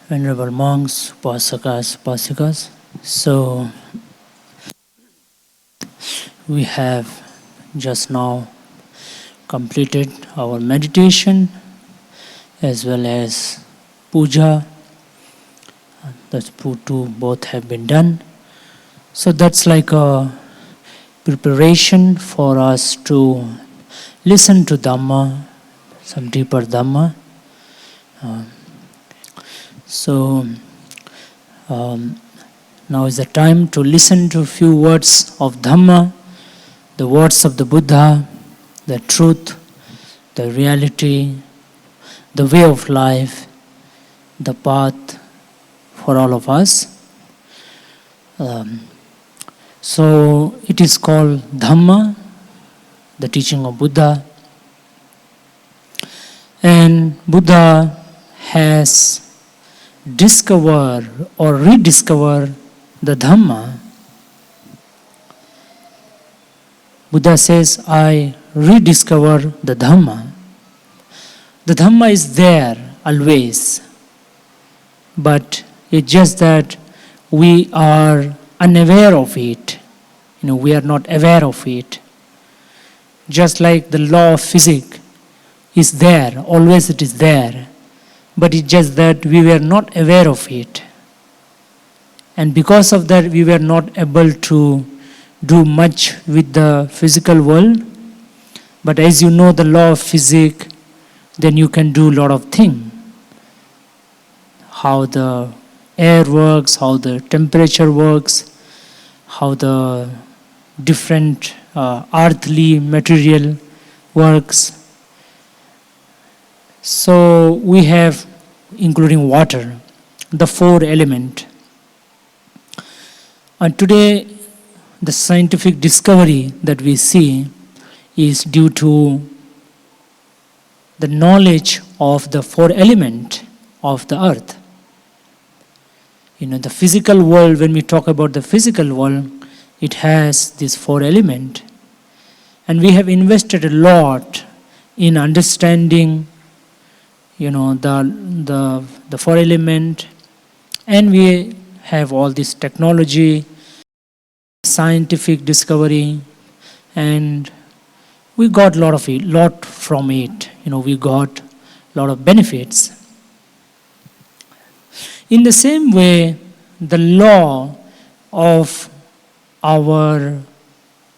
Venerable monks, upasakas, upasikas. So, we have just now completed our meditation as well as puja. That's two both have been done. So that's like a preparation for us to listen to Dhamma, some deeper Dhamma. So now is the time to listen to a few words of Dhamma, the words of the Buddha, the truth, the reality, the way of life, the path for all of us. So it is called Dhamma, the teaching of Buddha. And Buddha has discovered or rediscovered the Dhamma. Buddha says, I rediscover the Dhamma. The Dhamma is there always, but it's just that we are unaware of it. We are not aware of it. Just like the law of physics is there, always it is there, but it's just that we were not aware of it. And because of that, we were not able to do much with the physical world. But as you know the law of physics, then you can do a lot of things. How the air works, how the temperature works, how the different earthly material works. So we have, including water, the four elements. And today, the scientific discovery that we see is due to the knowledge of the four elements of the earth. The physical world, when we talk about the physical world, it has these four elements. And we have invested a lot in understanding, the four elements. And we have all this technology, scientific discovery, and we got a lot from it. We got a lot of benefits. In the same way, the law of our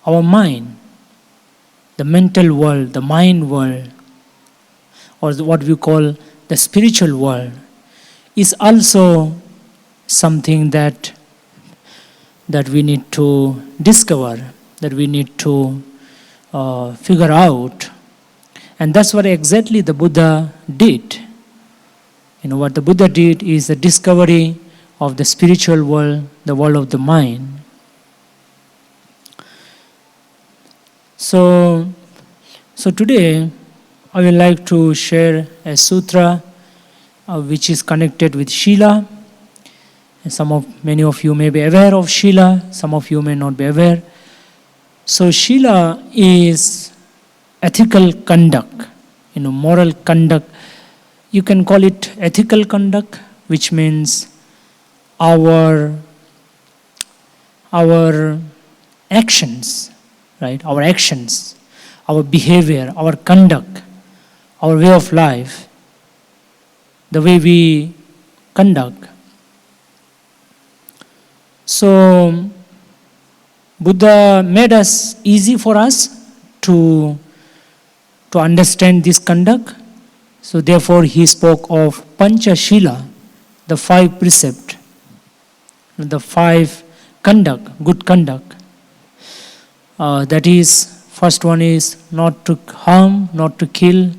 mind, the mental world, the mind world, or what we call the spiritual world, is also something that we need to discover, that we need to figure out. And that's what exactly the Buddha did. What the Buddha did is the discovery of the spiritual world, the world of the mind. So today I would like to share a sutra which is connected with Shila. Many of you may be aware of Shila, some of you may not be aware. So Shila is ethical conduct, moral conduct. You can call it ethical conduct, which means our actions, right? Our actions, our behavior, our conduct, our way of life, the way we conduct. So Buddha made us easy for us to understand this conduct. So therefore he spoke of Pancha Shila, the 5 precepts, the 5 conduct, good conduct. That is, first one is not to harm, not to kill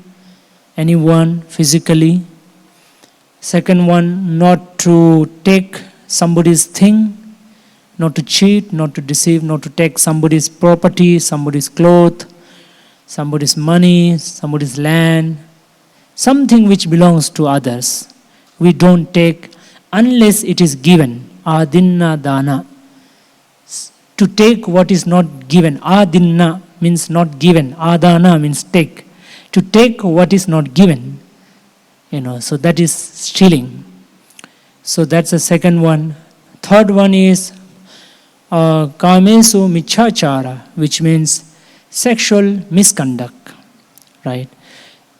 anyone physically. Second one, not to take somebody's thing, not to cheat, not to deceive, not to take somebody's property, somebody's clothes, somebody's money, somebody's land, something which belongs to others. We don't take unless it is given. Adinna dana. To take what is not given. Adinna means not given. Adana means take. To take what is not given. So that is stealing. So that's the second one. Third one is kamesu michachara, which means sexual misconduct, right?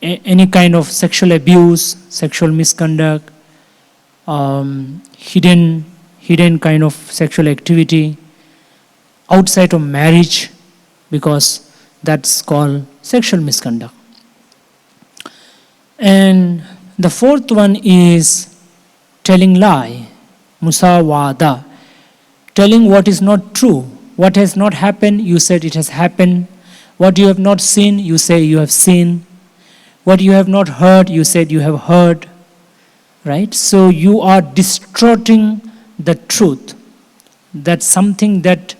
Any kind of sexual abuse, sexual misconduct, hidden kind of sexual activity outside of marriage, because that's called sexual misconduct. And the fourth one is telling lie, musawada, telling what is not true. What has not happened, you said it has happened. What you have not seen, you say you have seen. What you have not heard, you said you have heard. Right? So you are distorting the truth. That's something that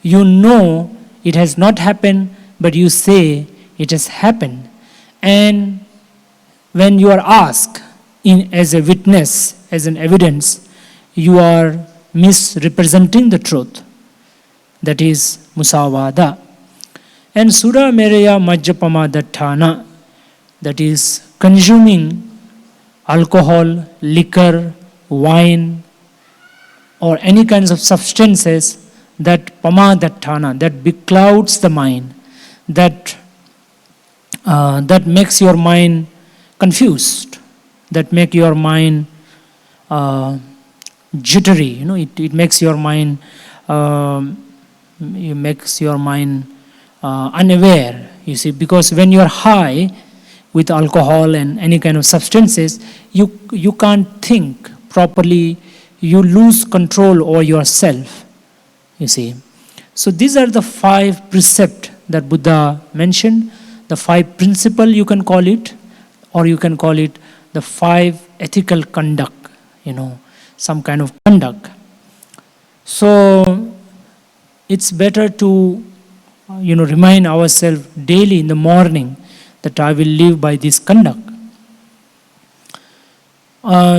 you know it has not happened, but you say it has happened. And when you are asked as a witness, as an evidence, you are misrepresenting the truth. That is musawada. And sura mereya majjapama dattana, that is consuming alcohol, liquor, wine, or any kinds of substances that pamadattana, that beclouds the mind, that makes your mind confused, that make your mind jittery. It makes your mind unaware. You see, because when you are high with alcohol and any kind of substances, you can't think properly. You lose control over yourself. You see, so these are the 5 precepts that Buddha mentioned, the 5 principles you can call it, or you can call it the 5 ethical conduct, some kind of conduct. So it's better to remind ourselves daily in the morning that I will live by this conduct.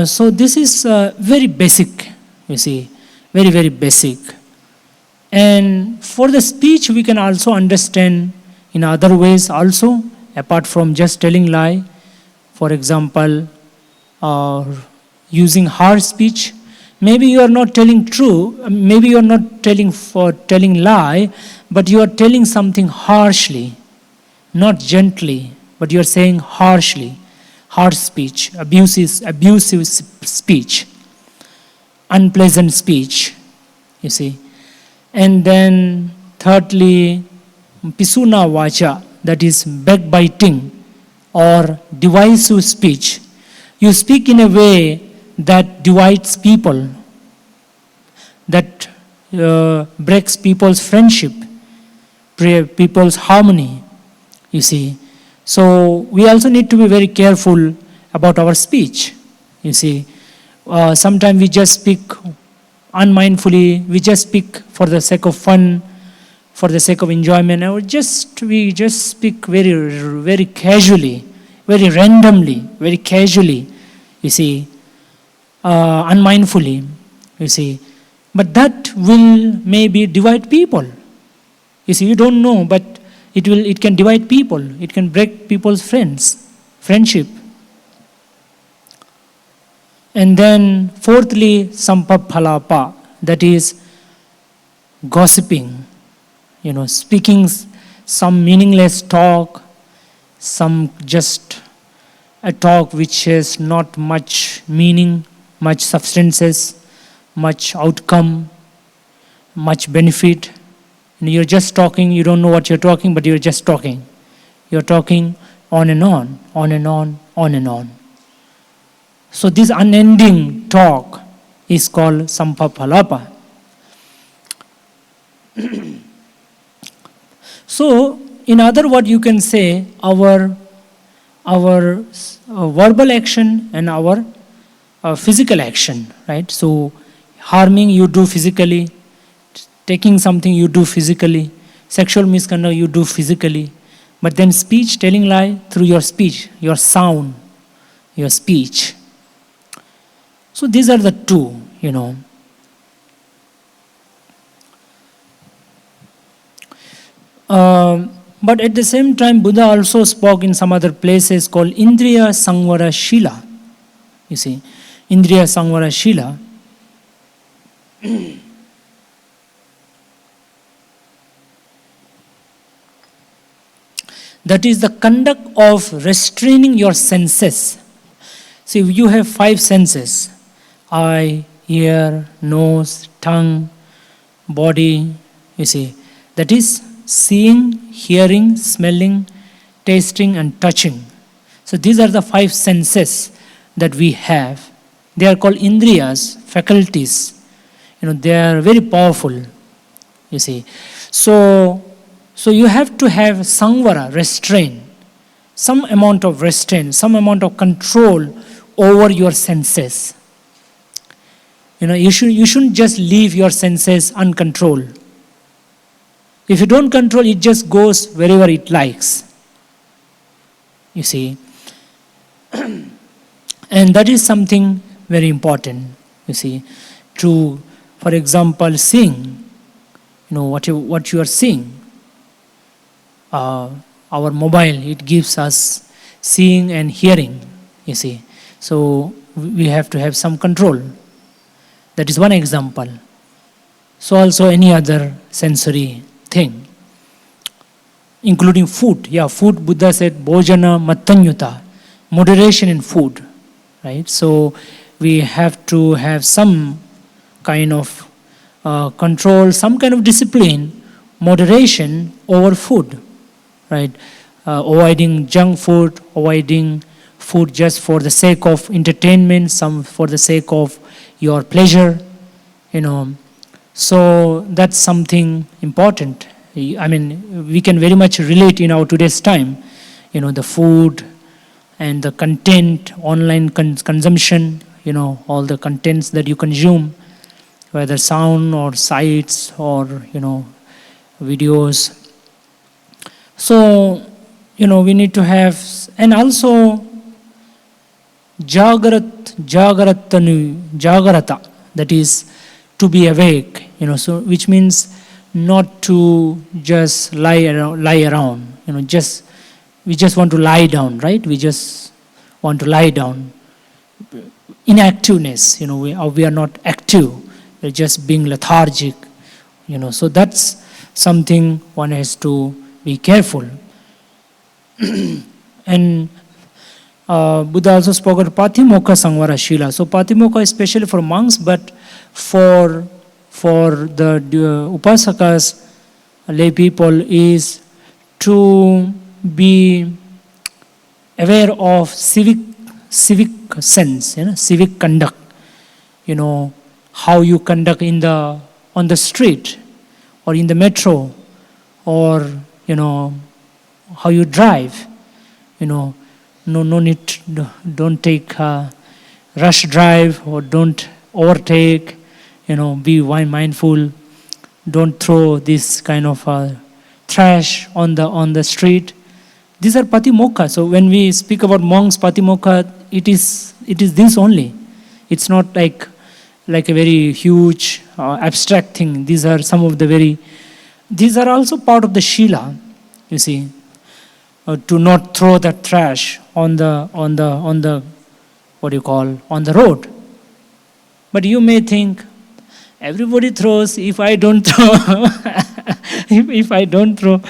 So this is very basic, you see, very, very basic. And for the speech, we can also understand in other ways also, apart from just telling lie. For example, using harsh speech. Maybe you are not telling true, maybe you are not telling lie, but you are telling something harshly, not gently, but you are saying harshly. Harsh speech, abusive speech, unpleasant speech, you see. And then thirdly, pisuna vacha, that is backbiting or divisive speech. You speak in a way that divides people, that breaks people's friendship, people's harmony, you see. So we also need to be very careful about our speech, you see. Sometimes we just speak unmindfully, we just speak for the sake of fun, for the sake of enjoyment, or we just speak very, very casually, very randomly, very casually, you see, unmindfully, you see. But that will maybe divide people. You see, you don't know, but it can divide people. It can break people's friendship. And then fourthly, sampaphalapa, that is gossiping, speaking some meaningless talk, some just a talk which has not much meaning, much substances, much outcome, much benefit. You're just talking, you don't know what you're talking, but you're just talking. You're talking on and on, on and on, on and on. So this unending talk is called sampaphalapa. So, in other words, you can say our verbal action and our physical action, right? So, harming you do physically, taking something you do physically, sexual misconduct you do physically, but then speech, telling lie through your speech, your sound, your speech. So these are the 2, But at the same time, Buddha also spoke in some other places called Indriya Samvara Shila. You see, Indriya Samvara Shila. That is the conduct of restraining your senses. See, you have 5 senses: eye, ear, nose, tongue, body. You see, that is seeing, hearing, smelling, tasting, and touching. So these are the 5 senses that we have. They are called indriyas, faculties. They are very powerful. You see, so you have to have samvara, restraint, some amount of restraint, some amount of control over your senses. You shouldn't just leave your senses uncontrolled. If you don't control, it just goes wherever it likes. You see. And that is something very important, you see. To, for example, seeing, what you are seeing. Our mobile, it gives us seeing and hearing, you see. So we have to have some control. That is one example. So also any other sensory thing, including food. Yeah, food, Buddha said, bhojana mattanyuta, moderation in food, right? So we have to have some kind of control, some kind of discipline, moderation over food, right? Avoiding junk food, avoiding food just for the sake of entertainment, some for the sake of your pleasure, So that's something important. I mean, we can very much relate in our today's time, the food and the content, online consumption, all the contents that you consume, whether sound or sights or, videos. So, we need to have, and also jagrata, that is to be awake, so which means not to just lie around, we just want to lie down, right? We just want to lie down. Inactiveness, we are not active, we're just being lethargic, so that's something one has to be careful. And Buddha also spoke of Patimokkha Samvara Shila. So Patimokkha is especially for monks, but for the upasakas, lay people, is to be aware of civic sense, civic conduct. How you conduct on the street or in the metro, or how you drive. No need, don't take rush drive, or don't overtake, be mindful, don't throw this kind of trash on the street. These are patimokkha. So when we speak about monks, patimokkha, it is this only. It's not like a very huge abstract thing. These are some of the these are also part of the shila, you see. To not throw the trash on the on the road. But you may think, everybody throws, if I don't throw, if I don't throw,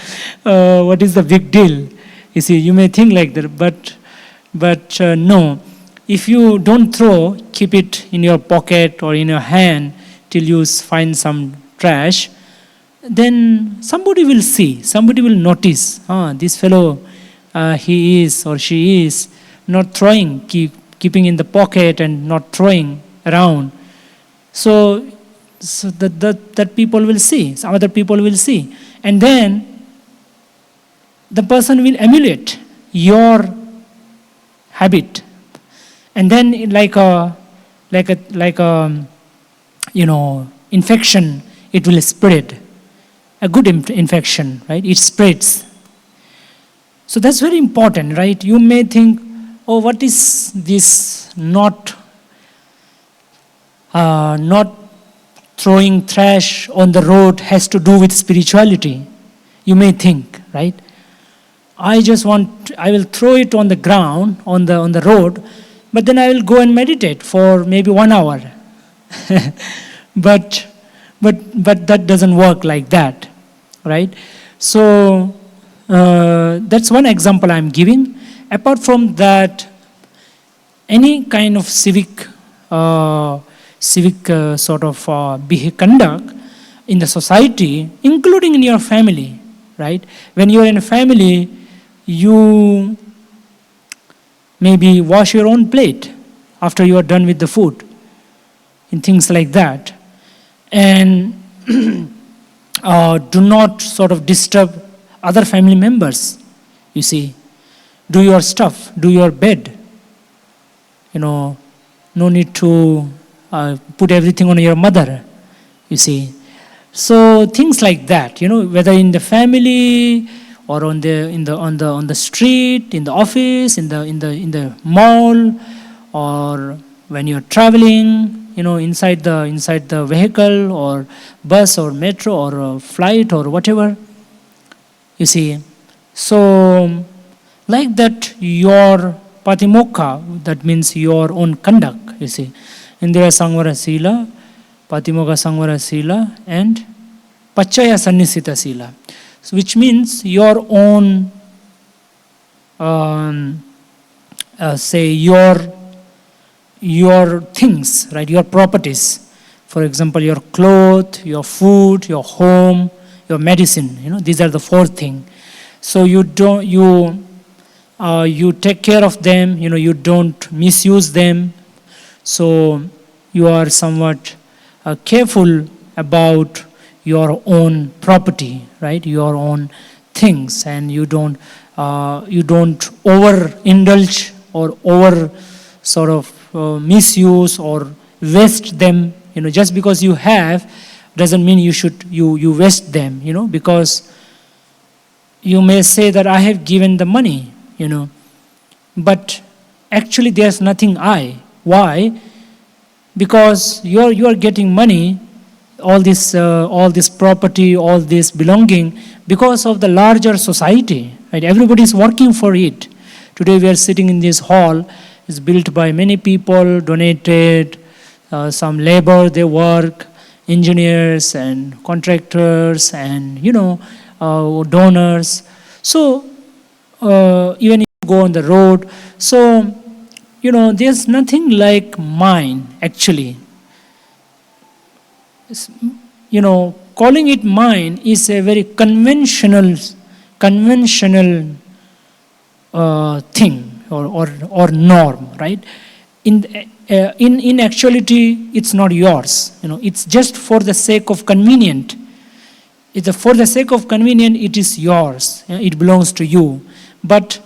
what is the big deal? You see, you may think like that, but no. If you don't throw, keep it in your pocket or in your hand till you find some trash, then somebody will see, somebody will notice, this fellow, he is or she is not throwing, keeping in the pocket and not throwing around. So that people will see, some other people will see. And then the person will emulate your habit. And then like a infection, it will spread. A good infection, right? It spreads. So that's very important, right? You may think, oh, what is this not throwing trash on the road has to do with spirituality? You may think, right? I will throw it on the ground, on the road, but then I will go and meditate for maybe 1 hour. but, but that doesn't work like that, right? So that's one example I'm giving. Apart from that, any kind of civic sort of conduct in the society, including in your family, right? When you are in a family, you maybe wash your own plate after you are done with the food, and things like that. And do not sort of disturb other family members, you see. Do your stuff, do your bed. No need to put everything on your mother, you see. So things like that, whether in the family or on the street, in the office, in the mall, or when you're traveling, inside the vehicle or bus or metro or flight or whatever, you see. So like that, your patimokkha, that means your own conduct, you see. Indriya Sangvara Sila, Patimokkha Sangvara Sila, and Pachaya Sannisita Sila, which means your own, say your things, right? Your properties. For example, your clothes, your food, your home, your medicine. These are the 4 things. So you take care of them. You don't misuse them. So you are somewhat careful about your own property, right? Your own things, and you don't overindulge or over sort of misuse or waste them. Just because you have doesn't mean you waste them. Because you may say that I have given the money, but actually there's nothing I. Why? Because you are getting money, all this property, all this belonging, because of the larger society, right? Everybody is working for it. Today we are sitting in this hall. It's built by many people, donated, some labor, they work, engineers and contractors and donors. So even if you go on the road, so there's nothing like mine actually. Calling it mine is a very conventional thing or norm, right? In actuality, it's not yours. It's just for the sake of convenient. For the sake of convenient, it is yours. It belongs to you. But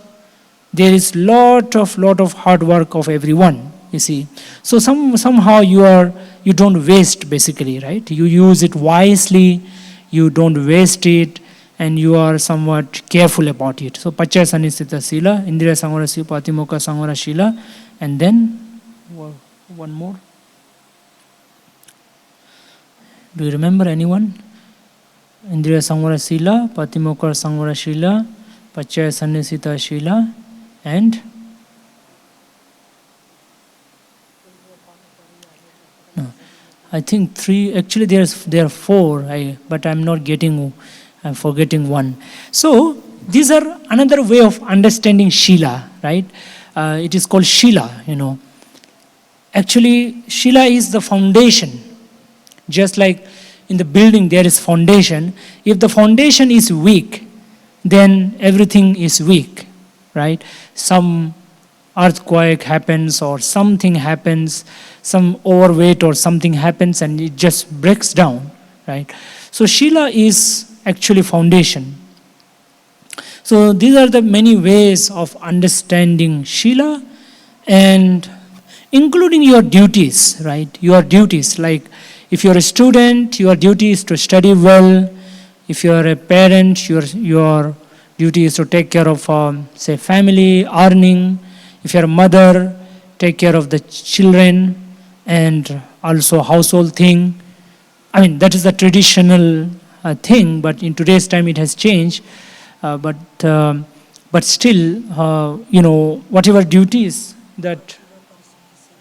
there is lot of hard work of everyone, you see. So somehow you don't waste, basically, right? You use it wisely, you don't waste it, and you are somewhat careful about it. So Pachaya Sannisita Sila, Indriya Sangvara Sila, Patimokkha Sangvara Sila, and then one more. Do you remember anyone? Indriya Sangvara Sila, Patimokkha Sangvara Sila, Pachaya Sannisita Sila, and no, I think 3. Actually, there are 4. But I'm forgetting one. So these are another way of understanding Shila, right? It is called Shila. Actually, Shila is the foundation. Just like in the building, there is foundation. If the foundation is weak, then everything is weak, right? Some earthquake happens or something happens, some overweight or something happens, and it just breaks down, right? So Shila is actually foundation. So these are the many ways of understanding Shila, and including your duties, right? Your duties, like if you're a student, your duty is to study well. If you're a parent, your duty is to take care of, say, family, earning. If you're a mother, take care of the children and also household thing. I mean, that is the traditional thing, but in today's time it has changed. But still, whatever duties that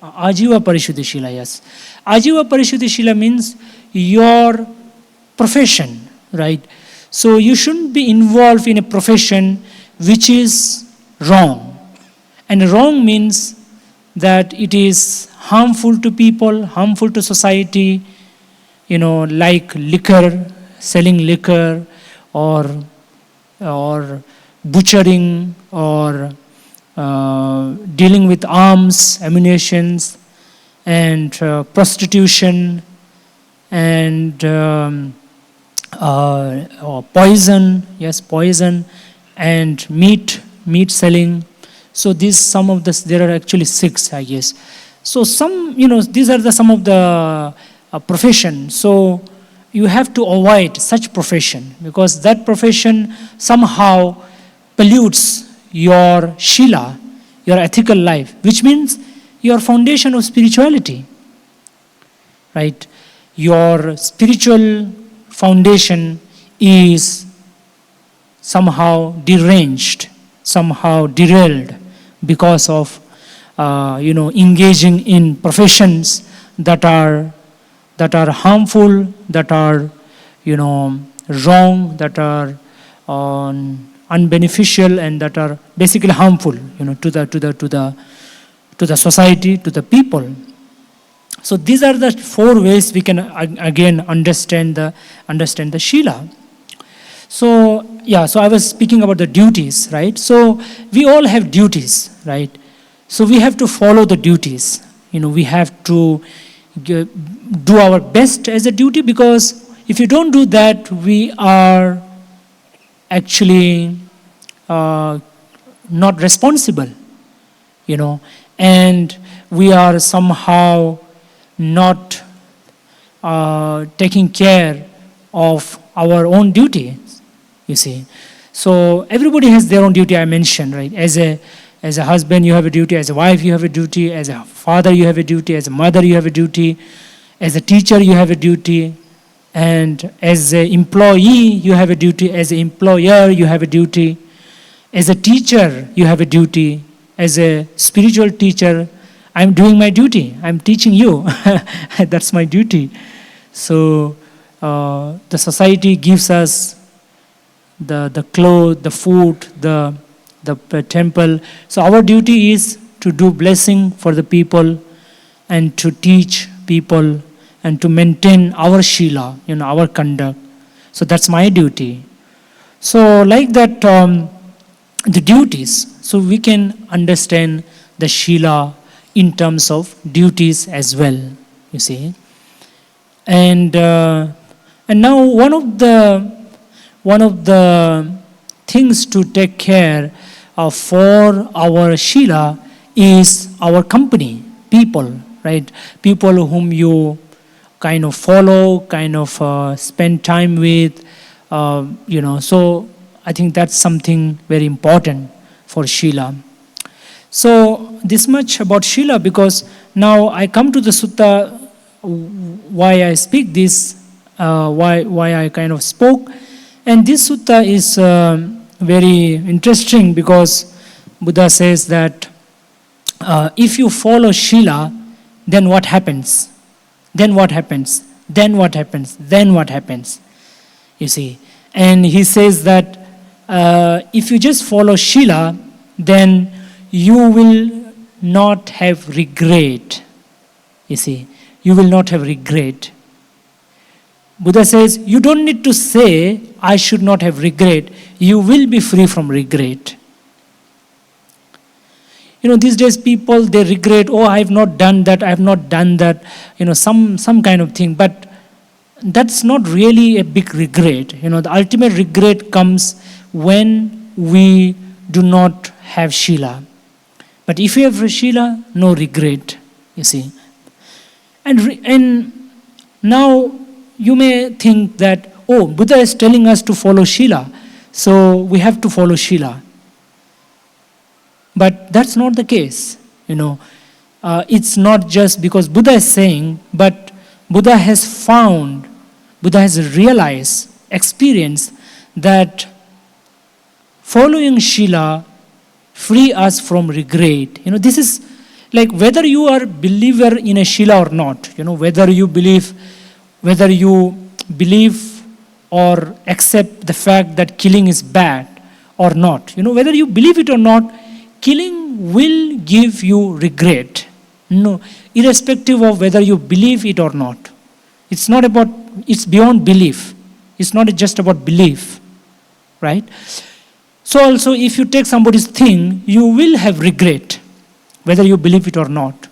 Ajiva Parishuddhi Shila, yes. Ajiva Parishuddhi Shila means your profession, right? So you shouldn't be involved in a profession which is wrong. And wrong means that it is harmful to people, harmful to society, like liquor, selling liquor, or butchering, or dealing with arms, ammunitions, and prostitution, and poison, yes, poison, and meat selling. So there are actually 6, I guess. So these are some of the profession. So you have to avoid such profession, because that profession somehow pollutes your shila, your ethical life, which means your foundation of spirituality, right? Your spiritual foundation is somehow deranged, somehow derailed, because of engaging in professions that are harmful, that are wrong, that are unbeneficial, and that are basically harmful to the society, to the people. So these are the 4 ways we can again understand the shila. So I was speaking about the duties, right? So we all have duties, right? So we have to follow the duties. We have to do our best as a duty, because if you don't do that, we are actually not responsible, and we are somehow not taking care of our own duty, you see. So everybody has their own duty, I mentioned, right? As a husband, you have a duty. As a wife, you have a duty. As a father, you have a duty. As a mother, you have a duty. As a teacher, you have a duty. And as an employee, you have a duty. As an employer, you have a duty. As a teacher, you have a duty. As a spiritual teacher, I'm doing my duty. I'm teaching you. That's my duty. So the society gives us the clothes, the food, the temple. So our duty is to do blessing for the people, and to teach people, and to maintain our shila, our conduct. So that's my duty. So like that, the duties. So we can understand the shila in terms of duties as well, you see. And now one of the things to take care of for our shila is our company, people, right? People whom you kind of follow, kind of spend time with, So I think that's something very important for shila. So this much about shila, because now I come to the sutta, why I speak this, why I kind of spoke. And this sutta is very interesting, because Buddha says that if you follow shila, then what happens? Then what happens? Then what happens? Then what happens? You see. And he says that if you just follow shila, then you will not have regret. You see. You will not have regret. Buddha says, you don't need to say, I should not have regret. You will be free from regret. These days people, they regret, I have not done that, I have not done that, some kind of thing. But that's not really a big regret. The ultimate regret comes when we do not have shila. But if you have shila, no regret, you see. And now you may think that, Buddha is telling us to follow shila, so we have to follow shila. But that's not the case, It's not just because Buddha is saying, but Buddha has realized, experienced that following shila free us from regret. This is Like whether you are believer in a Shila or not, whether you believe or accept the fact that killing is bad or not, whether you believe it or not, killing will give you regret. No, irrespective of whether you believe it or not. It's beyond belief. It's not just about belief, right? So also, if you take somebody's thing, you will have regret, whether you believe it or not.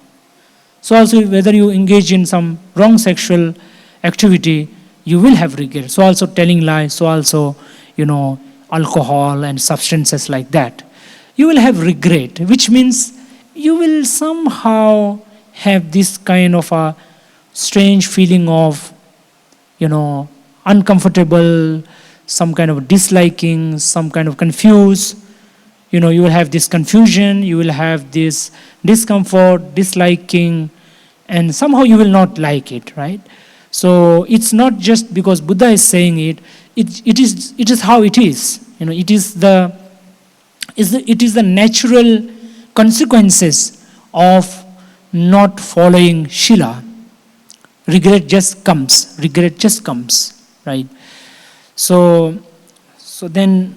So also, whether you engage in some wrong sexual activity, you will have regret. So also telling lies, so also, alcohol and substances like that. You will have regret, which means you will somehow have this kind of a strange feeling of, uncomfortable, some kind of disliking, some kind of confused. You will have this confusion, you will have this discomfort, disliking, and somehow you will not like it, right? So it's not just because Buddha is saying it. It is how it is. It is the natural consequences of not following Shila. Regret just comes, right? So then,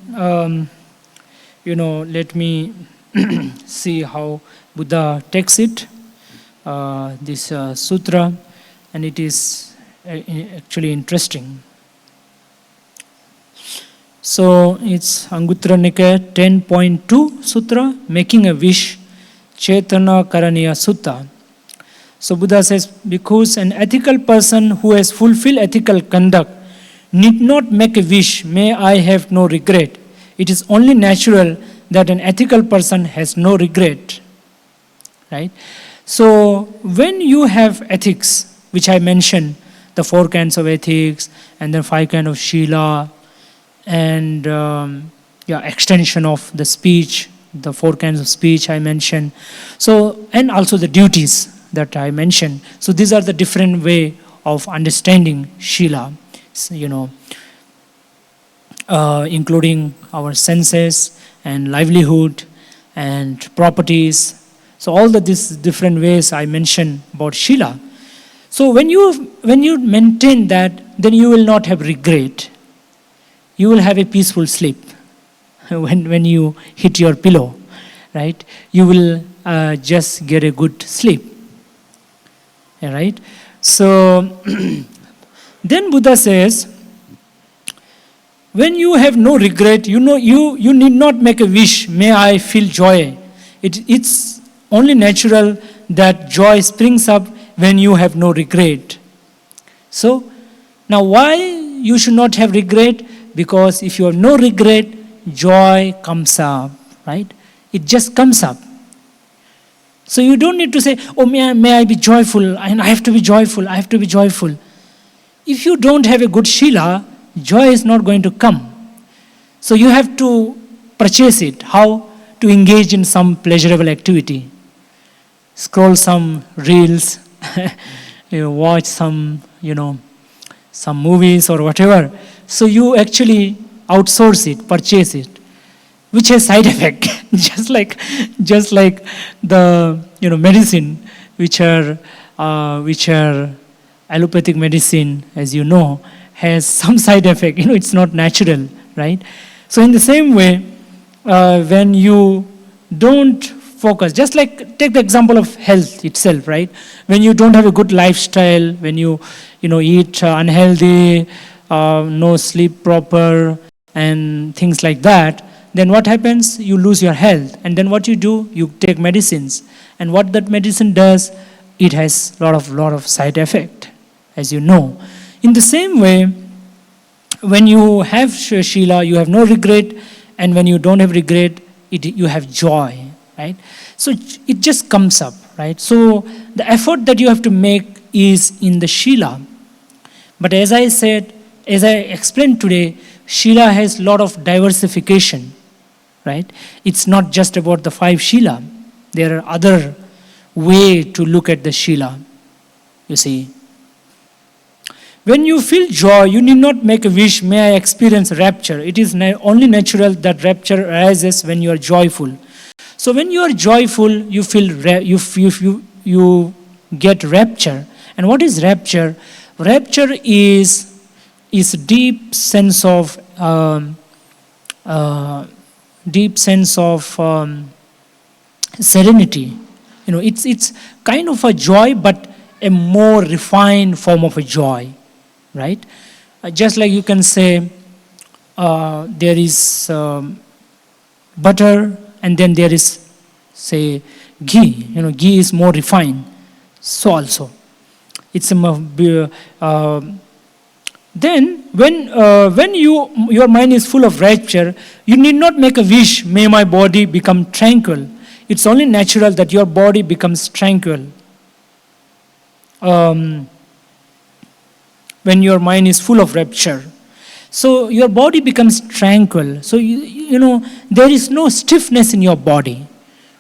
let me see how Buddha takes it, this sutra, and it is actually interesting. So it's Anguttara Nikaya 10.2 Sutra, Making a Wish, Chetana Karaniya Sutta. So Buddha says, because an ethical person who has fulfilled ethical conduct need not make a wish, may I have no regret. It is only natural that an ethical person has no regret. Right? So when you have ethics, which I mentioned, the 4 kinds of ethics, and then 5 kinds of Shila, and extension of the speech, the 4 kinds of speech I mentioned. So, and also the duties that I mentioned. So these are the different way of understanding Shila, including our senses and livelihood and properties. So all these different ways I mentioned about Shila. So when you maintain that, then you will not have regret. You will have a peaceful sleep when you hit your pillow, right? You will just get a good sleep, right? So then Buddha says, when you have no regret, you need not make a wish, may I feel joy. It's only natural that joy springs up when you have no regret. So now why you should not have regret? Because if you have no regret, joy comes up, right? It just comes up. So you don't need to say, oh, may I be joyful, and I have to be joyful. If you don't have a good Shila, joy is not going to come. So you have to purchase it. How? To engage in some pleasurable activity. Scroll some reels, watch some movies or whatever. So you actually outsource it, purchase it, which has side effect, just like the medicine, which are allopathic medicine, as you know, has some side effect. It's not natural, right? So in the same way, when you don't focus, just like take the example of health itself, right? When you don't have a good lifestyle, when you eat unhealthy, no sleep proper, and things like that, then what happens? You lose your health. And then what you do? You take medicines. And what that medicine does, it has a lot of side effect, as you know. In the same way, when you have Shila, you have no regret, and when you don't have regret, you have joy, right? So it just comes up, right? So the effort that you have to make is in the Shila. But as I explained today, Shila has a lot of diversification, right? It's not just about the 5 Shila. There are other way to look at the Shila, you see. When you feel joy, you need not make a wish, may I experience rapture. It is only natural that rapture arises when you are joyful. So when you are joyful, you feel you get rapture. And what is rapture? Rapture is deep sense of serenity. It's kind of a joy, but a more refined form of a joy, right? Just like you can say, there is butter, and then there is, say, ghee. Ghee is more refined. So also, it's then when your mind is full of rapture, you need not make a wish, may my body become tranquil. It's only natural that your body becomes tranquil. When your mind is full of rapture, so your body becomes tranquil. So there is no stiffness in your body,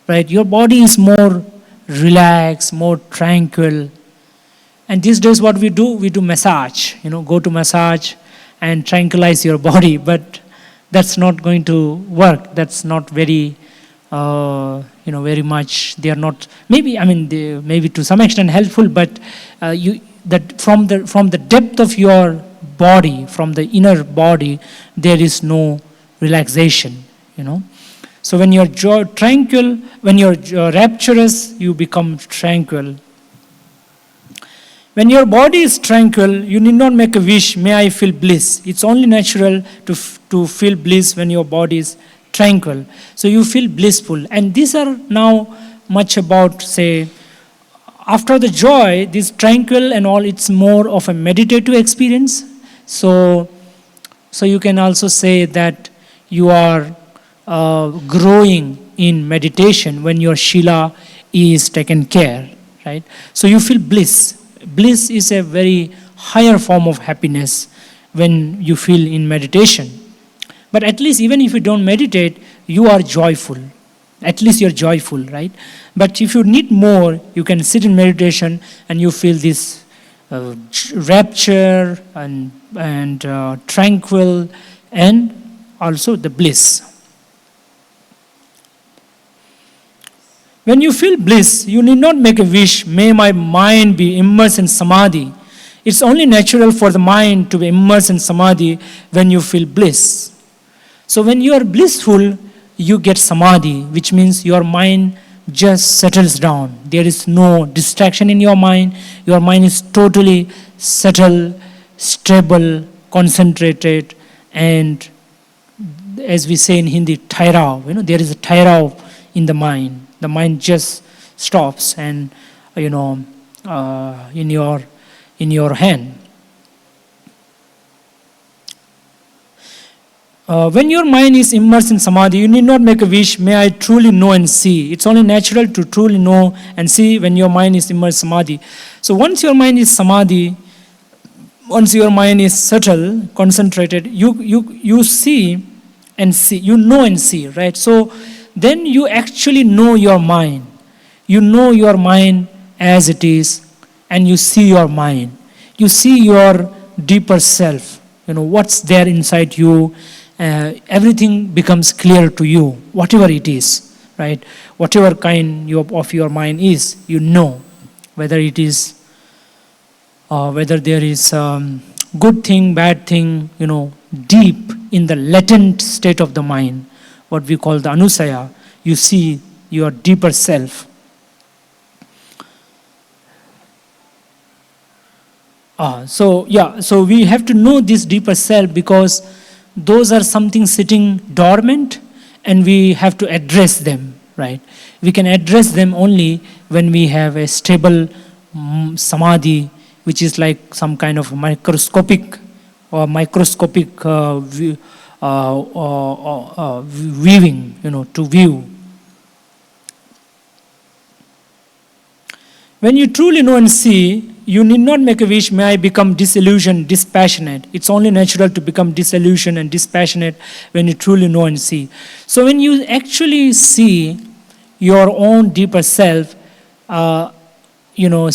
right? Your body is more relaxed, more tranquil. And these days what we do massage, go to massage and tranquilize your body, but that's not going to work. That's not very, very much, they are not, maybe, they maybe to some extent helpful, but that from the depth of your body, from the inner body, there is no relaxation, So when you're tranquil, when you're rapturous, you become tranquil. When your body is tranquil, you need not make a wish, may I feel bliss. It's only natural to feel bliss when your body is tranquil. So you feel blissful. And these are now much about, say, after the joy, this tranquil and all, it's more of a meditative experience. So you can also say that you are growing in meditation when your Shila is taken care, right? So you feel bliss. Bliss is a very higher form of happiness when you feel in meditation. But at least even if you don't meditate, you are joyful. At least you're joyful, right? But if you need more, you can sit in meditation and you feel this rapture and tranquil, and also the bliss. When you feel bliss, you need not make a wish, may my mind be immersed in samadhi. It's only natural for the mind to be immersed in samadhi when you feel bliss. So when you are blissful, you get samadhi, which means your mind just settles down. There is no distraction in your mind. Your mind is totally settled, stable, concentrated, and as we say in Hindi, thairav. There is a thairav in the mind. The mind just stops, and in your hand. When your mind is immersed in samadhi, you need not make a wish, may I truly know and see. It's only natural to truly know and see when your mind is immersed in samadhi. So once your mind is samadhi, once your mind is settled, concentrated, you see and see, you know and see, right? So then you actually know your mind. You know your mind as it is, and you see your mind. You see your deeper self, what's there inside you. Everything becomes clear to you, whatever it is, right? Whatever kind of your mind is, whether it is, whether there is good thing, bad thing, deep in the latent state of the mind, what we call the anusaya, you see your deeper self. So we have to know this deeper self, because those are something sitting dormant, and we have to address them, right? We can address them only when we have a stable samadhi, which is like some kind of microscopic viewing, to view. When you truly know and see, you need not make a wish, may I become disillusioned, dispassionate. It's only natural to become disillusioned and dispassionate when you truly know and see. So when you actually see your own deeper self, you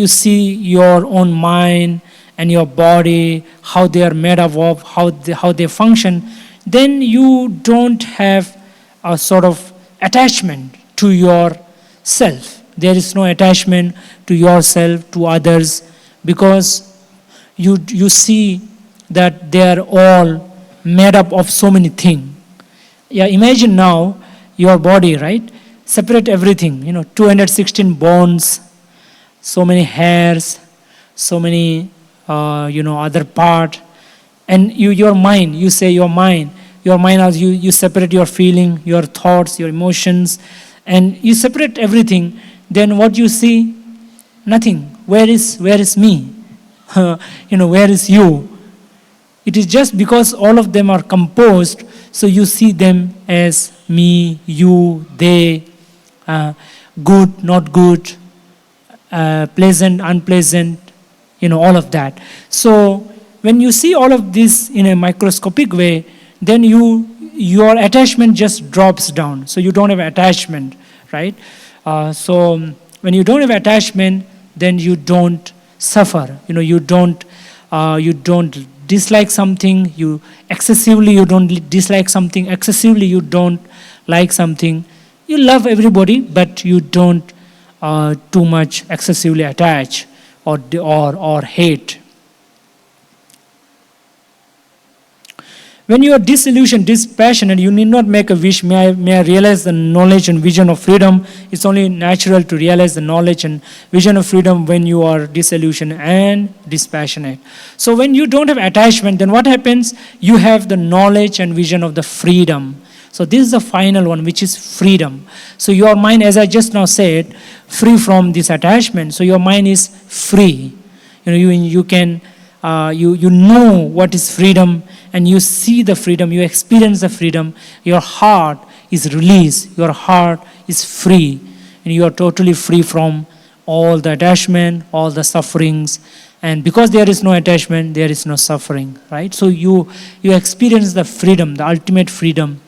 see your own mind and your body, how they are made up of, how they function, then you don't have a sort of attachment to yourself. There is no attachment to yourself, to others, because you see that they are all made up of so many things. Yeah, imagine now your body, right? Separate everything, 216 bones, so many hairs, so many, other part. And your mind, you say your mind as you separate your feeling, your thoughts, your emotions, and you separate everything. Then what you see? Nothing. Where is me? Where is you? It is just because all of them are composed, so you see them as me, you, they, good, not good, pleasant, unpleasant, all of that. So when you see all of this in a microscopic way, then your attachment just drops down. So you don't have attachment, right? So when you don't have attachment, then you don't suffer. You don't dislike something. You don't dislike something. Excessively, you don't like something. You love everybody, but you don't too much excessively attach or hate. When you are disillusioned, dispassionate, you need not make a wish, may I realize the knowledge and vision of freedom. It's only natural to realize the knowledge and vision of freedom when you are disillusioned and dispassionate. So when you don't have attachment, then what happens? You have the knowledge and vision of the freedom. So this is the final one, which is freedom. So your mind, as I just now said, free from this attachment. So your mind is free. You can you know what is freedom, and you see the freedom, you experience the freedom. Your heart is released, your heart is free, and you are totally free from all the attachment, all the sufferings. And because there is no attachment, there is no suffering, right? So you experience the freedom, the ultimate freedom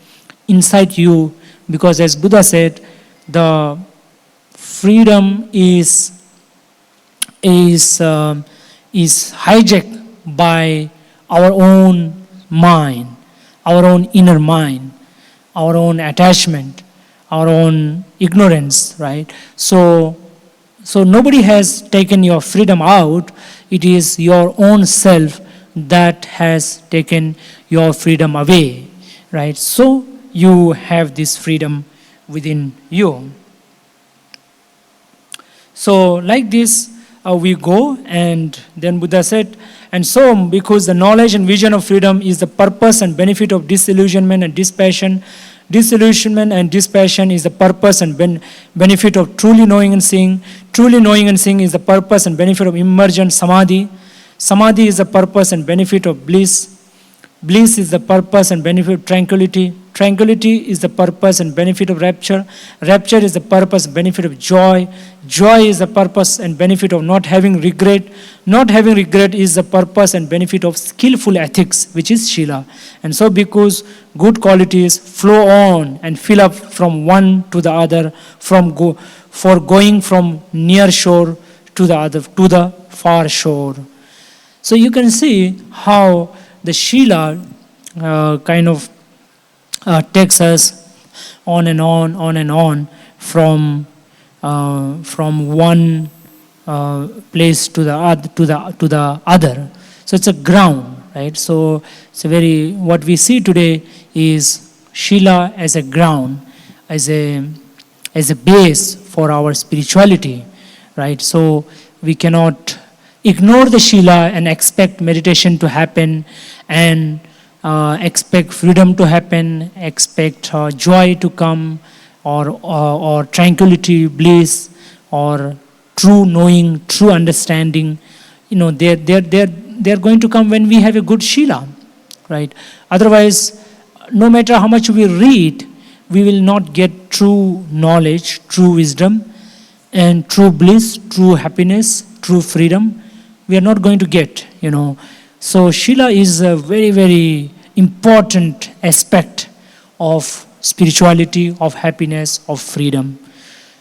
inside you, because as Buddha said, the freedom is hijacked by our own mind, our own inner mind, our own attachment, our own ignorance, right? So nobody has taken your freedom out. It is your own self that has taken your freedom away, right? So you have this freedom within you. So like this, we go, and then Buddha said, and so because the knowledge and vision of freedom is the purpose and benefit of disillusionment and dispassion, disillusionment and dispassion is the purpose and benefit of truly knowing and seeing. Truly knowing and seeing is the purpose and benefit of immersion, samadhi. Samadhi is the purpose and benefit of bliss. Bliss is the purpose and benefit of tranquility. Tranquility is the purpose and benefit of rapture. Rapture is the purpose and benefit of joy. Joy is the purpose and benefit of not having regret. Not having regret is the purpose and benefit of skillful ethics, which is Shila. And so because good qualities flow on and fill up from one to the other, for going from near shore to the other, to the far shore. So you can see how the Shila takes us on and on from one place to the other. So it's a ground, right? So it's what we see today is Shila as a ground, as a base for our spirituality, right? So we cannot ignore the Shila and expect meditation to happen, and expect freedom to happen, expect joy to come, or tranquility, bliss, or true knowing, true understanding. They're going to come when we have a good Shila, right? Otherwise, no matter how much we read, we will not get true knowledge, true wisdom, and true bliss, true happiness, true freedom. We are not going to get, So Shila is a very, very important aspect of spirituality, of happiness, of freedom.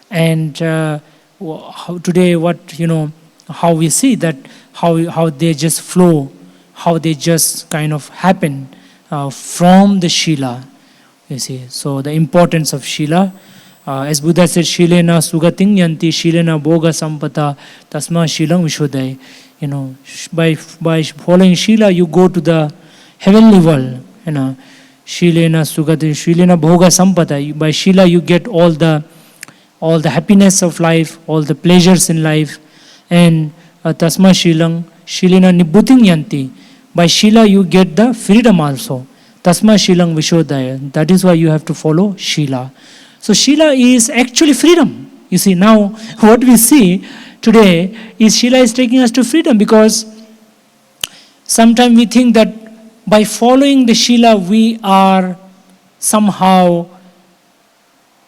And today, how we see that, how they just flow, how they just kind of happen from the Shila, You see, so the importance of Shila. As Buddha said, Shilena sugating yanti, Shilena boga sampata, tasma shilang vishodai. You know, by following Shila, you go to the heavenly world. You know, Shilena sugati, Shilena bhoga sampata. By Shila, you get all the happiness of life, all the pleasures in life. And tasma shilang, Shilena nibbuting yanti. By Shila, you get the freedom also. Tasma shilang vishodaya. That is why you have to follow Shila. So Shila is actually freedom. You see, now what we see today is Shila is taking us to freedom, because sometimes we think that by following the Shila we are somehow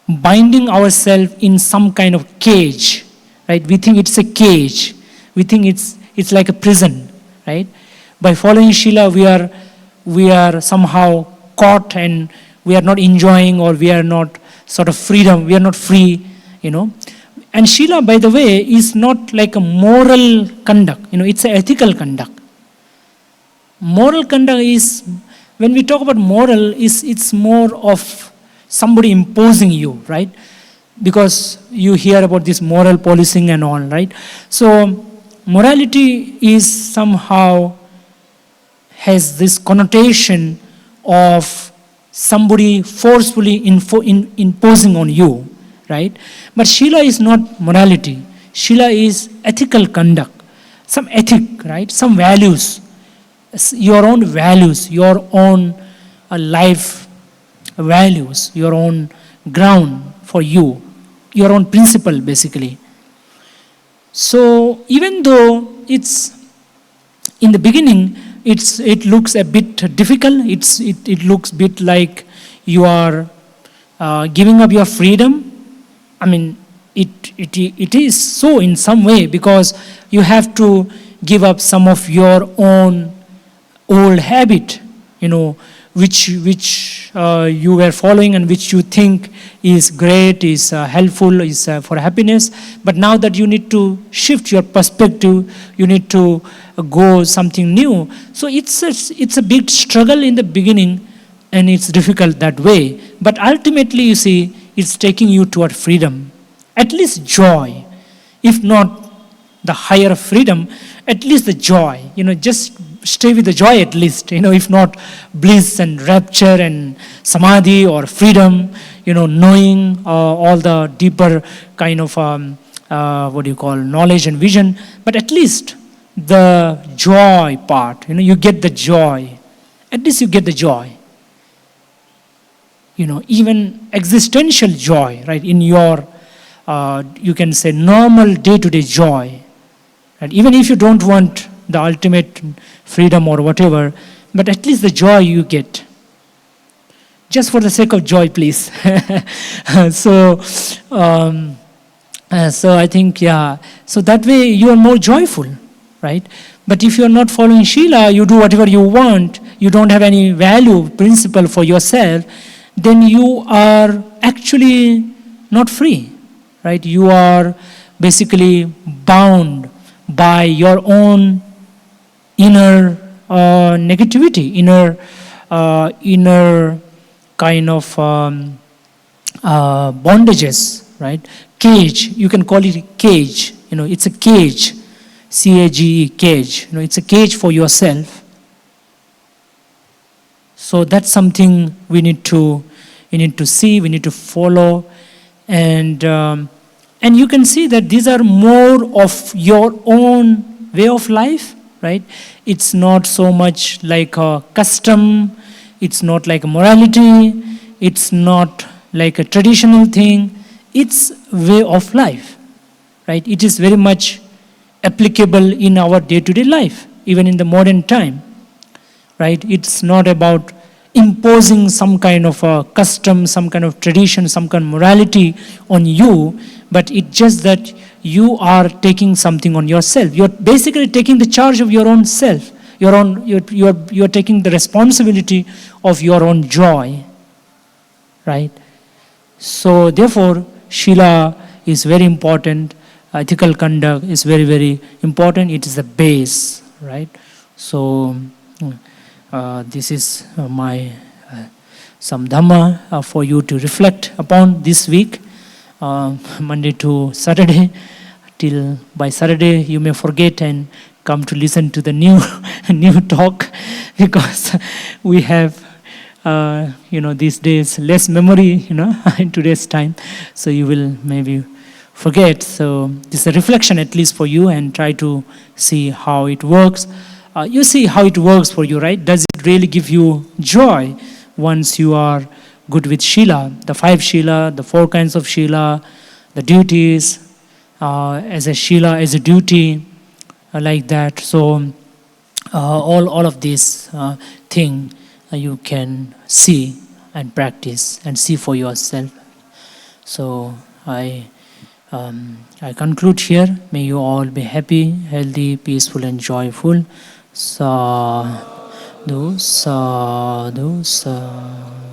binding ourselves in some kind of cage, right? We think it's a cage. We think it's like a prison, right? By following Shila we are somehow caught and we are not enjoying, or we are not sort of freedom, we are not free, you know. And Shila, by the way, is not like a moral conduct, you know, it's an ethical conduct. Moral conduct is, when we talk about moral, it's more of somebody imposing you, right? Because you hear about this moral policing and all, right? So morality is somehow has this connotation of somebody forcefully imposing on you, right? But Shila is not morality. Shila is ethical conduct, some ethic, right? Some values, your own values, your own life values, your own ground for you, your own principle, basically. So even though it's in the beginning, it looks a bit difficult. It looks a bit like you are giving up your freedom. I mean, it is so in some way, because you have to give up some of your own old habit, you know, which you were following and which you think is great, is helpful, is for happiness. But now that you need to shift your perspective, you need to go something new. So it's a big struggle in the beginning, and it's difficult that way. But ultimately, you see, it's taking you toward freedom, at least joy, if not the higher freedom, at least the joy. You know, just stay with the joy at least, you know, if not bliss and rapture and samadhi or freedom, you know, knowing all the deeper kind of knowledge and vision. But at least the joy part, you know, you get the joy. At least you get the joy. You know, even existential joy, right, in your, you can say, normal day-to-day joy. Right? Even if you don't want the ultimate freedom or whatever, but at least the joy you get. Just for the sake of joy, please. So I think, yeah, so that way you are more joyful, right? But if you are not following Shila, you do whatever you want, you don't have any value, principle for yourself, then you are actually not free, right? You are basically bound by your own inner negativity, inner kind of bondages, right? Cage, you can call it a cage. You know, it's a cage, C-A-G-E, cage. You know, it's a cage for yourself. So that's something we need to see, we need to follow, and you can see that these are more of your own way of life, right? It's not so much like a custom, it's not like a morality, it's not like a traditional thing, it's way of life, right? It is very much applicable in our day-to-day life, even in the modern time, right? It's not about imposing some kind of a custom, some kind of tradition, some kind of morality on you, but it's just that you are taking something on yourself. You're basically taking the charge of your own self. You're taking the responsibility of your own joy, right? So therefore, Shila is very important. Ethical conduct is very, very important. It is the base, right? So this is my some Dhamma for you to reflect upon this week, Monday to Saturday. Till by Saturday you may forget and come to listen to the new talk, because we have these days less memory in today's time, so you will maybe forget. So this is a reflection at least for you, and try to see how it works. You see how it works for you, right? Does it really give you joy once you are good with Shila, the 5 Shila, the 4 kinds of Shila, the duties, as a Shila, as a duty, like that. So all of these thing you can see and practice and see for yourself. So I conclude here. May you all be happy, healthy, peaceful and joyful. Sadhu, sadhu, sadhu.